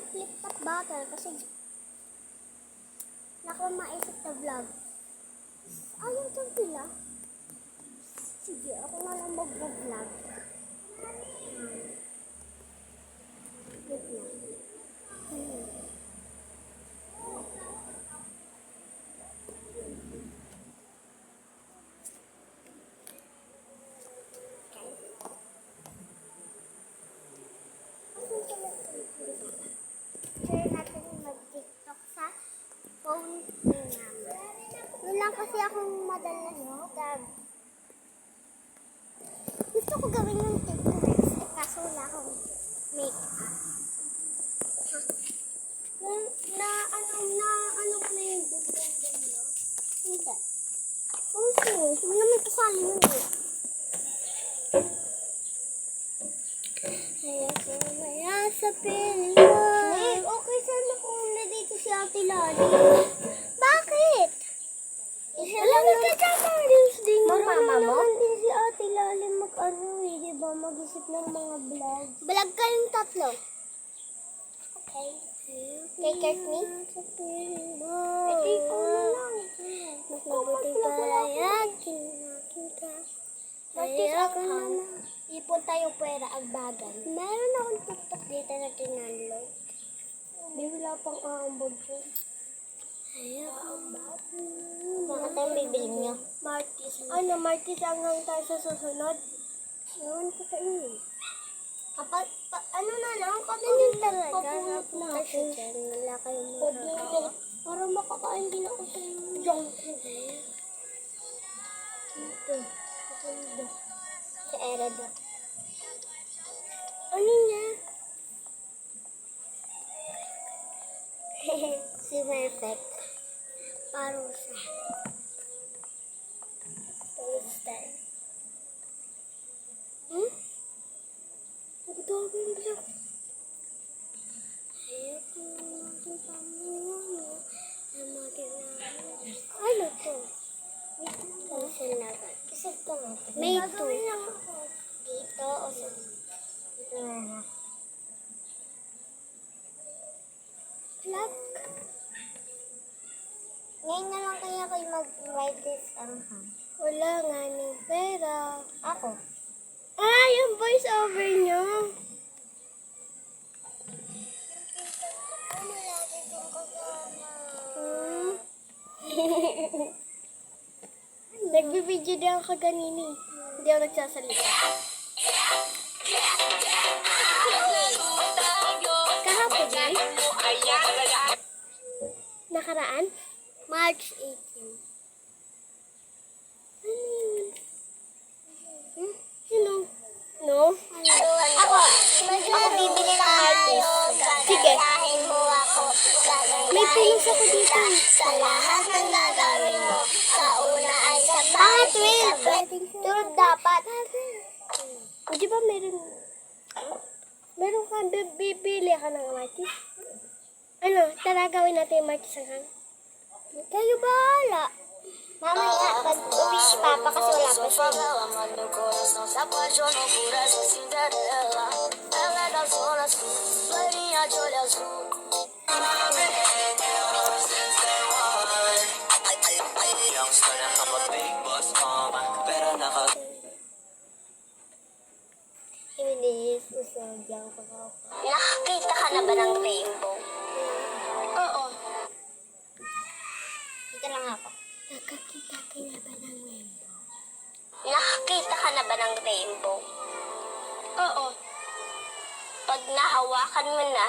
flip-top bottle kasi nako maisip na vlog. Ayaw dyan sila. Sige, ako na lang mag-vlog. Wait lang. Try natin mag-tiktok sa phone namin. Yun lang kasi akong madalas vlog. Gusto ko gawin yung tiktok kaso wala akong make-up. Ano ko na yung bubong ganyo? Hindi. Okay, hindi naman kasali yun eh. Kaya ko maya sa piling mo. Okay, sana kung nandito si Ate Lali. Bakit? Alam mo ka sa news din yung mama mo? Naman din si Ate Lali mag-ano eh, diba? Mag-isip ng mga vlog. Vlog kayong tatlo. Okay. Take care me. Ito ko na lang. Mas mabuti pa yan. Kinaka. Kaya ko naman. Ipon tayo pwera agbagan. Meron akong TikTok dito na tinanlog. Di wala pang aambog yun. Ayaw ko ba? Bakit ang bibiling nyo? Martis. Ano, Martis hanggang tayo sa susunod? Ewan ko sa inyo. Kapag, ano na lang, kapag talaga, papulot na ako. Wala kayong mga papulot. Para makakain din ako sa inyo. Ito. Ito. Sa Erado. Ano niya? Si Perfect. Parusa. Poster. Ang dami yung vlog. Ayaw ko natin pamuha na magkailangan. Ano to? Cancel na agad. Kasi ito natin. May ito. Dito o sa... Dito na. Vlog. Ngayon na lang kaya kayo mag-write this Wala nga ng pera. Ako. Yung voice over nyo. Nagbibideo din ako kanini. Hindi ako nagsasalita. Kahapon yan? Nakaraan? March 18. No? Ako bibili ng artist. Sige. May pilos ako dito. Sa lahat ng gagawin mo, sa una ay sa bakit, Will? Tulog dapat. Di ba meron ka, bibili ka ng artist? Ano, tara gawin natin yung artist hanggang? Kayo bahala. Mamaya, pag-uwi si Papa kasi wala pa siya. Nakakita ka na ba ng rainbow? Oo. Dito lang ako. Nakakita ka na ba ng rainbow? Nakakita ka na ba ng rainbow? Oo. Pag nahawakan mo na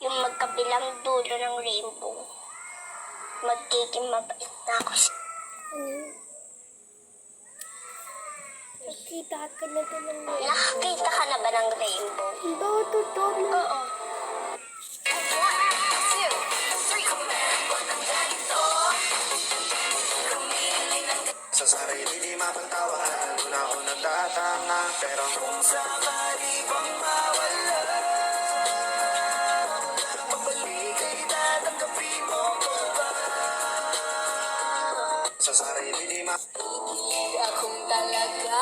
yung magkabilang dulo ng rainbow, magiging mabait na ako siya. Nakakita ka na ba ng rainbow? Nakakita ka na ba ng rainbow? Totoo na. Oo. Sa sarili di mapagtawanan, doon ako nagtatanga. Pero kung sakali bang mawala, magbalik ay tatanggapin mo ba? Sa sarili di mapagtawanan, akong talaga.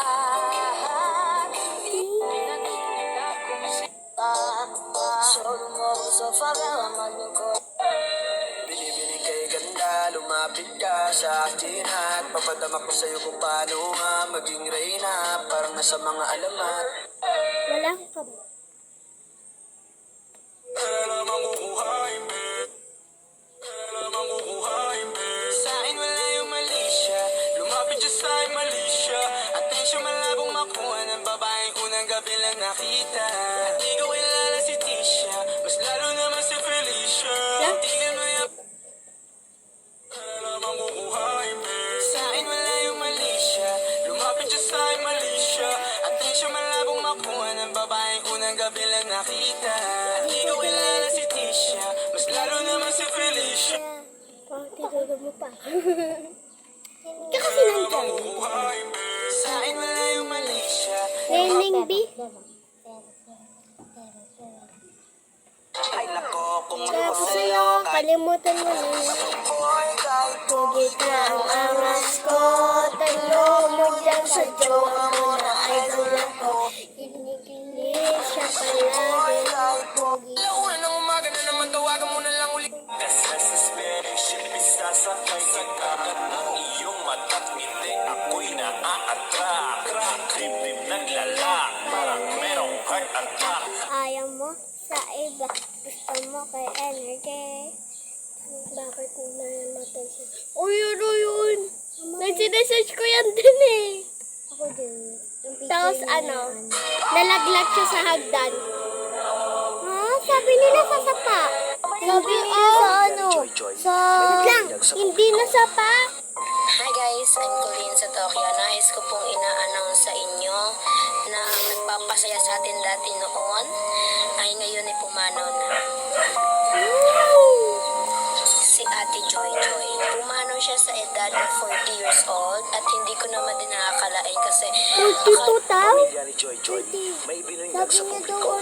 Solo mo sa Binibining kay ganda, lumapit ka sa akin at papadama ko sa'yo kung paano nga maging reyna. Parang nasa mga alamat. Wala ka ba? Sa akin wala yung mali siya, lumapit siya sa akin mali siya. Atensyon malabong makuha ng babaeng unang gabi lang nakita. At di ko kilala si Tisha, mas lalo naman si Felicia. Tingnan mo yung sa akin wala yung mali siya, lumapit siya sa akin mali siya. Atensyon malabong makuha ng babaeng unang gabi lang nakita. At di ko kilala si Tisha, mas lalo naman si Felicia. Tituro mo pa. Ka kasi nandyan. Sa akin wala yung mali siya. Learning B. Ay nako, kung Kaya ko sa'yo, kalimutan mo na. boy, kahit Higit na ang angas ko. Tanong mo dyan sa jowa mo na idol ako. Kinikilig siya palagi. Pogi. Launa ng umaga na naman tawagan mo na lang ulit. Kasi sa spaceship, isasakay sa kagat ng iyong mata't ngiti. Ako'y naa-attract. Krip-krip naglalak, parang merong heart attack. Ayaw mo sa iba. Gusto mo kay energy. Bakit mo na namatay siya? Uy, yun. Nagsinesearch ko yan din eh. Ako din. Tapos nalaglag siya sa hagdan. Ha? Sabi nila sa sapa. Sabi nila sa sa... Wait lang, hindi na sapa. Hi guys, I'm Colleen sa Tokyo. Nais ko pong ina-announce sa inyo na ang nagpapasaya sa atin dati noon ay ngayon ay pumanaw na. Si Ate Joy Joy. Pumanaw siya sa edad ng 40 years old at hindi ko naman din nakakalain kasi 42 tao? Pamilya ni Joy Joy, may binunyag sa Sabi niya daw publiko.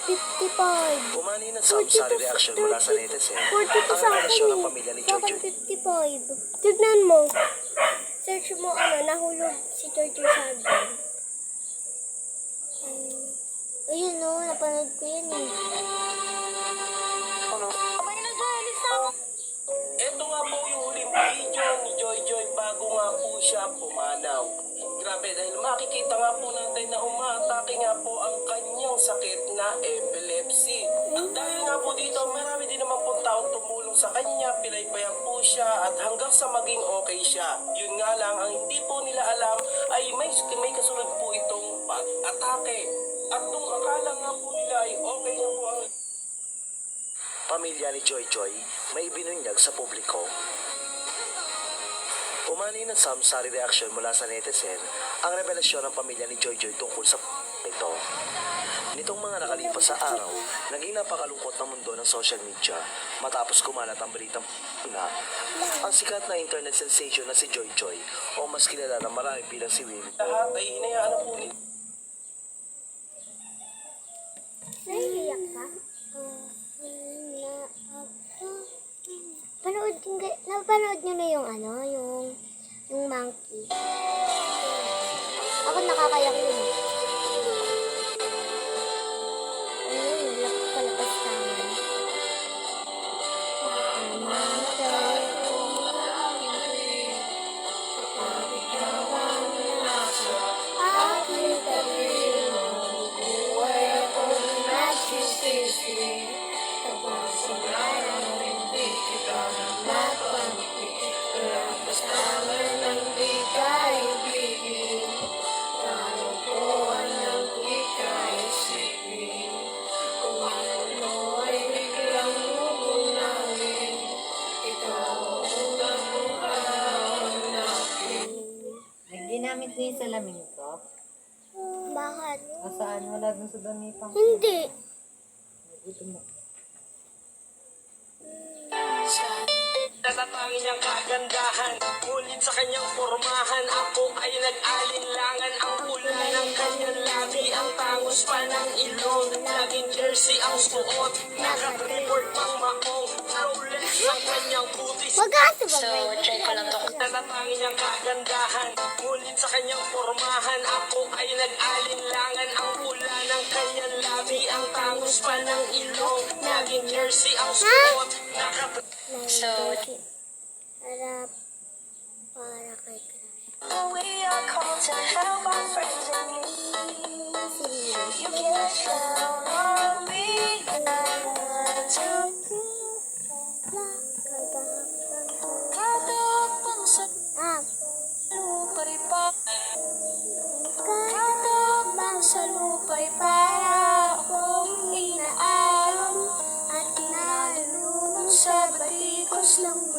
55. Umani ng samsari reaction mula sa netizen. 42 sa Ang akin relasyon ng eh. pamilya ni Sa Joy akin Joy. 55. Tignan mo. Search mo nahulog si George sa hagdan. Ayun napanood ko yun eh. Ito nga po yung huling video ni Joy Joy bago nga po siya pumanaw. Grabe dahil makikita nga po natin na umaatake nga po ang kanyang sakit na epilepsy. At dahil nga po dito, marami din naman po taong tumulong sa kanya, pinaypayan po siya at hanggang sa maging okay siya. Yun nga lang, ang hindi po nila alam ay may kasunod po itong pag-atake. At nung akala nga po nila ay okay na po ang Pamilya ni Joy Joy, may binunyag sa publiko. Umani ng samsari reaction mula sa netizen ang revelasyon ng pamilya ni Joy Joy tungkol sa ito. Nitong mga nakalipas sa araw, naging napakalungkot ng mundo ng social media matapos kumalat ang balitang na ang sikat na internet sensation na si Joy Joy o mas kilala ng marami bilang si Will. lahat ay hinayaan na po nila. Naiiyak ka? Napanood nyo na yung yung monkey. Ako nakakayak yun. Palapas naman. Ginamit mo yung salamin ko? Bakit? O saan? Wala dun sa damit ang Hindi. ito mo. Natatangin niyang kagandahan, ngunit sa kanyang pormahan, ako ay nag-alinlangan. Ang pula ng kanyang labi, ang tangos pa ng ilong. Laging jersey ang suot, naka-report pang maong. Flawless ang kanyang kutis. Magato ba So, ba? try ko lang to. Natatangin niyang kagandahan, ngunit sa kanyang pormahan, ako ay nag-alinlangan. Ang pula ng kanyang labi, ang tangos Tapos pa ng ilong, naging jersey ang suot. So, Harap. Para kay crush. we are called to help our friends in need. You can count on me. Kadapang sa lupa'y pa. Kadapang sa lupa'y para akong inaalon at nalulunod sa batikos ng